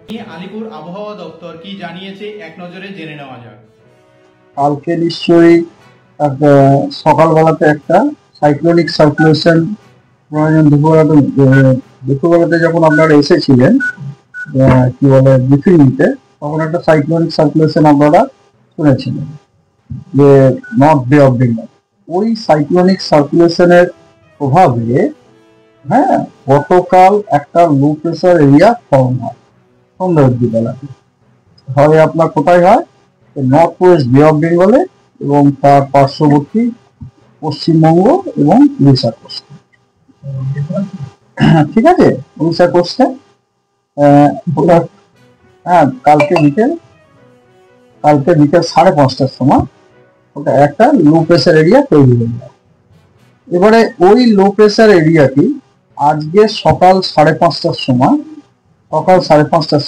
আলিপুর আবহাওয়া দপ্তর কি জানিয়েছে এক নজরে জেনে নেওয়া যাক। কালকে নিশ্চয়ই সকালবেলাতে একটা সাইক্লোনিক সার্কুলেশন দুপুরবেলাতে যখন আপনারা এসেছিলেন কি বলে ব্রিফিং নিতে, তখন একটা সাইক্লোনিক সার্কুলেশন আপনারা শুনেছিলেন যে নর্থ বে অফ বেঙ্গল। ওই সাইক্লোনিক সার্কুলেশনের প্রভাবে গতকাল একটা লো প্রেসার এরিয়া ফর্ম হয় সন্ধ্যা অব্দি বেলাতে। হয় আপনার কোথায় হয়? নর্থ ওয়েস্ট বে অফ বেঙ্গলে এবং তার পার্শ্ববর্তী পশ্চিমবঙ্গ এবং উড়িষ্যা কোস্টে। ঠিক আছে, উড়িষ্যা কোস্টে ওটা কালকে বিকেল 5:30টার সময় ওটা একটা লো প্রেসার এরিয়া তৈরি হয়ে যায়। এবারে ওই লো প্রেসার এরিয়াটি আজকে সকাল 5:30টার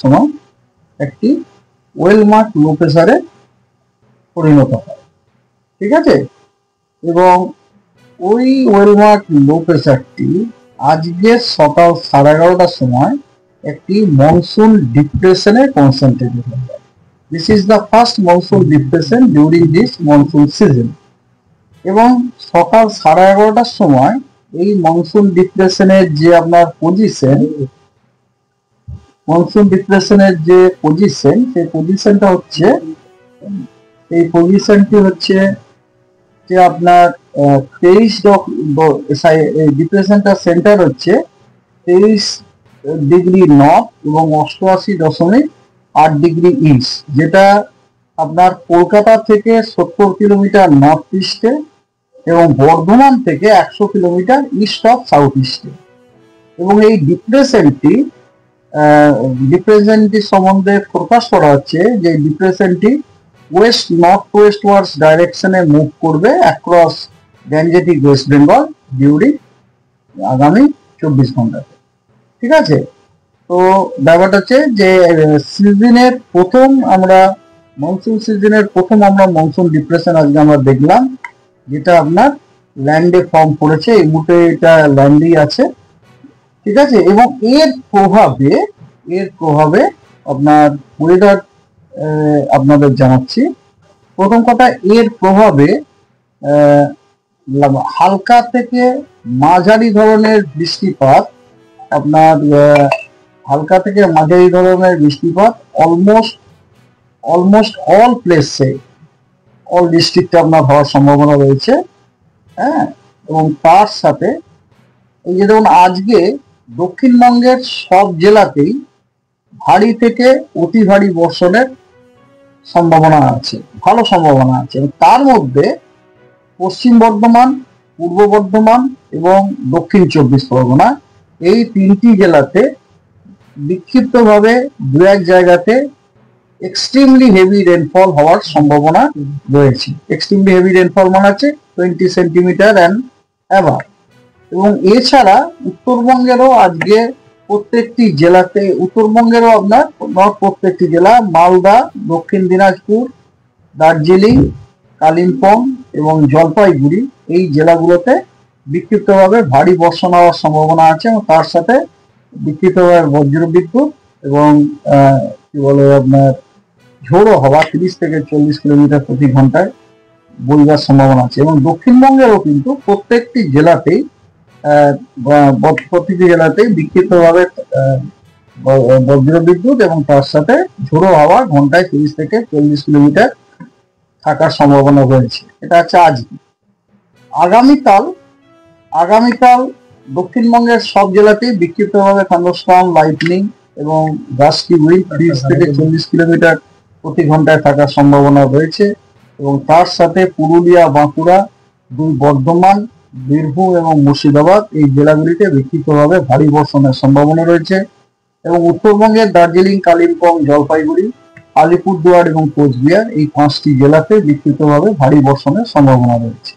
সময় একটি ওয়েল মার্ক লো প্রেসারে পরিণত হয়। ঠিক আছে, এবং ওই ওয়েল মার্ক লো প্রেসারটি আজকে সকাল 11:30টার সময় একটি মনসুন ডিপ্রেশনে কনসেন্ট্রেটেড হয়ে যায়। This is the first monsoon depression during this monsoon season. এবং সকাল 11:30টার সময় এই মনসুন ডিপ্রেশনের যে আপনার পজিশন, সেই পজিশনটি হচ্ছে যে আপনার 23 ডিপ্রেশনটার সেন্টার হচ্ছে 23 ডিগ্রি নর্থ এবং 88.8 ডিগ্রি ইস্ট, যেটা আপনার কলকাতা থেকে 70 কিলোমিটার নর্থ ইস্টে এবং বর্ধমান থেকে 100 কিলোমিটার ইস্ট অফ সাউথ ইস্টে। এবং এই ডিপ্রেশনটি সম্বন্ধে প্রকাশ করা হচ্ছে যে ডিপ্রেশনটি ওয়েস্ট নর্থ ওয়েস্ট ওয়ার্ডস ডাইরেকশনে মুভ করবে across Gangetic West Bengal during আগামী 24 ঘন্টাতে। ঠিক আছে, তো ব্যাপারটা হচ্ছে যে মনসুন সিজনের প্রথম আমরা মনসুন ডিপ্রেশন আজকে আমরা দেখলাম, যেটা আপনার ল্যান্ডে ফর্ম করেছে। এই মুহূর্তে এটা ল্যান্ডেই আছে। ঠিক আছে, এবং এর প্রভাবে আপনার ওয়েদার আপনাদের জানাচ্ছি। প্রথম কথা, এর প্রভাবে হালকা থেকে মাঝারি ধরনের বৃষ্টিপাত অলমোস্ট অল প্লেসে, অল ডিস্ট্রিক্টে আপনার হওয়ার সম্ভাবনা রয়েছে। এবং তার সাথে এই যে দেখুন, আজকে দক্ষিণবঙ্গের সব জেলাতেই ভারী থেকে অতি ভারী বর্ষণের সম্ভাবনা আছে, ভালো সম্ভাবনা আছে। তার মধ্যে পশ্চিম বর্ধমান, পূর্ব বর্ধমান এবং দক্ষিণ 24 পরগনা, এই 3টি জেলাতে বিক্ষিপ্তভাবে দু এক জায়গাতে এক্সট্রিমলি হেভি রেনফল হওয়ার সম্ভাবনা রয়েছে। এক্সট্রিমলি হেভি রেনফল মানে হচ্ছে 20 সেন্টিমিটার অ্যান্ড অ্যাভাব। এবং এছাড়া উত্তরবঙ্গেরও আজকে প্রত্যেকটি জেলা মালদা, দক্ষিণ দিনাজপুর, দার্জিলিং, কালিম্পং এবং জলপাইগুড়ি, এই জেলাগুলোতে বিক্ষিপ্তভাবে ভারী বর্ষণ হওয়ার সম্ভাবনা আছে। এবং তার সাথে বিক্ষিপ্তভাবে বজ্রবিদ্যুৎ এবং আপনার ঝোড়ো হওয়া 30 থেকে 40 কিলোমিটার প্রতি ঘন্টায় বইবার সম্ভাবনা আছে। এবং দক্ষিণবঙ্গেরও কিন্তু প্রত্যেকটি জেলাতেই বিক্ষিপ্তভাবে বজ্রবিদ্যুৎ এবং তার সাথে ঝোড়ো হাওয়া ঘন্টায় 30 থেকে 40 কিলোমিটার থাকার সম্ভাবনা রয়েছে। এটা হচ্ছে আজকে। আগামীকাল দক্ষিণবঙ্গের সব জেলাতেই বিক্ষিপ্তভাবে থান্ডারস্টর্ম, লাইটনিং এবং গাস্টি উইন্ড 30 থেকে 40 কিলোমিটার প্রতি ঘন্টায় থাকার সম্ভাবনা রয়েছে। এবং তার সাথে পুরুলিয়া, বাঁকুড়া, বর্ধমান, বীরভূম এবং মুর্শিদাবাদ, এই জেলাগুলিতে বিক্ষিপ্তভাবে ভারী বর্ষণের সম্ভাবনা রয়েছে। এবং উত্তরবঙ্গের দার্জিলিং, কালিম্পং, জলপাইগুড়ি, আলিপুরদুয়ার এবং কোচবিহার, এই 5টি জেলাতে বিক্ষিপ্তভাবে ভারী বর্ষণের সম্ভাবনা রয়েছে।